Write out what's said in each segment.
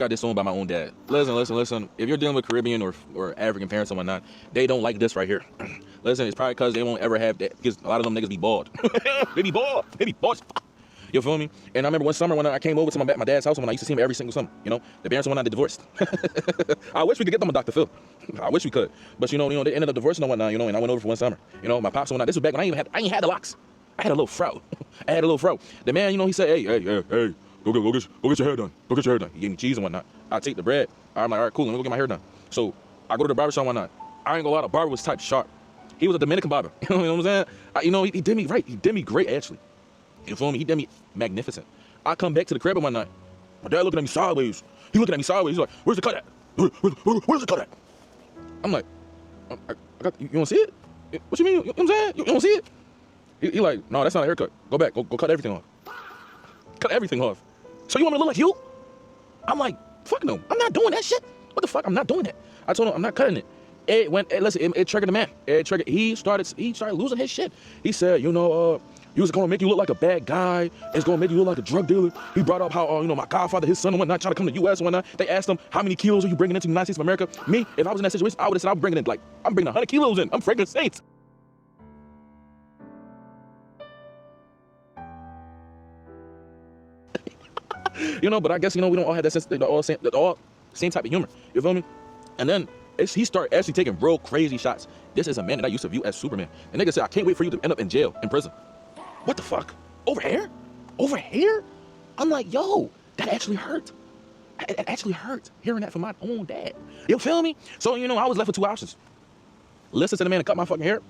got this song by my own dad. Listen. If you're dealing with Caribbean or African parents and whatnot, they don't like this right here. Listen, it's probably because they won't ever have that. Because a lot of them niggas be bald. They be bald. They be bald. You feel me? And I remember one summer when I came over to my dad's house when I used to see him every single summer. You know, the parents and whatnot, they divorced. I wish we could get them a Dr. Phil. I wish we could. But you know, they ended up divorcing and whatnot. You know, and I went over for one summer. You know, my pops and whatnot. This was back when I ain't had the locks. I had a little fro. I had a little fro. The man, you know, he said, hey. Go get your hair done. Go get your hair done. He gave me cheese and whatnot. I take the bread. I'm like, all right, cool. Let me go get my hair done. So I go to the barbershop and whatnot. I ain't gonna lie, the barber was type sharp. He was a Dominican barber. You know what I'm saying? He did me right. He did me great, actually. You feel me? He did me magnificent. I come back to the crib and whatnot. My dad looking at me sideways. He looking at me sideways. He's like, where's the cut at? Where's the cut at? I'm like, I got, you want to see it? What you mean? You know what I'm saying? You want to see it? He like, no, that's not a haircut. Go back. Go cut everything off. Cut everything off. So you want me to look like you? I'm like, fuck no. I'm not doing that shit. What the fuck? I'm not doing that. I told him I'm not cutting it. It triggered the man. He started losing his shit. He said, you was gonna make you look like a bad guy. It's gonna make you look like a drug dealer. He brought up how, my godfather, his son and whatnot, trying to come to the U.S. and whatnot. They asked him, how many kilos are you bringing into the United States of America? Me, if I was in that situation, I would have said, I'm bringing 100 kilos in. I'm Franklin Saints. But I guess, we don't all have that sense, all same type of humor. You feel me? And then he started actually taking real crazy shots. This is a man that I used to view as Superman. And nigga said, I can't wait for you to end up in jail, in prison. What the fuck? Over here? Over here? I'm like, yo, that actually hurt. It actually hurt hearing that from my own dad. You feel me? So, I was left with two options. Listen to the man and cut my fucking hair,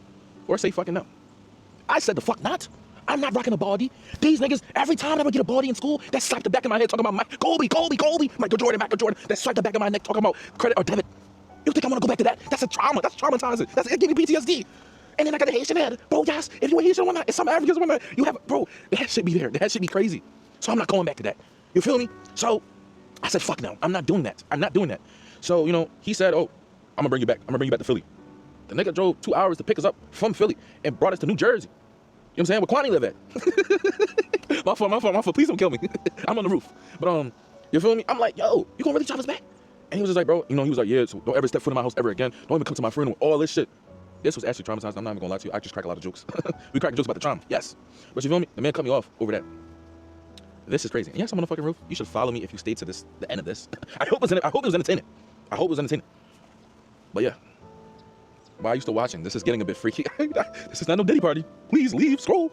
or say fucking no. I said the fuck not. I'm not rocking a baldy. These niggas, every time I ever get a baldy in school, that slap the back of my head talking about Kobe, Michael Jordan, that slap the back of my neck talking about credit or debit. You think I want to go back to that? That's a trauma. That's traumatizing. It gave me PTSD. And then I got the Haitian head. Bro, yes, if you're Haitian or not, if some Africans or not, you have, bro, that shit be there. That shit be crazy. So I'm not going back to that. You feel me? So I said, fuck no. I'm not doing that. I'm not doing that. So, he said, oh, I'm going to bring you back. I'm going to bring you back to Philly. The nigga drove 2 hours to pick us up from Philly and brought us to New Jersey. You know what I'm saying? Where Kwani live at. My fault. Please don't kill me. I'm on the roof. But, you feel me? I'm like, yo, you gonna really drive us back? And he was just like, bro, he was like, yeah, so don't ever step foot in my house ever again. Don't even come to my friend with all this shit. This was actually traumatizing. I'm not even gonna lie to you. I just crack a lot of jokes. We crack jokes about the trauma, yes. But you feel me? The man cut me off over that. This is crazy. And yes, I'm on the fucking roof. You should follow me if you stay to the end of this. I hope it was entertaining. But yeah. Why are you still watching? This is getting a bit freaky. This is not no Diddy party. Please leave, scroll.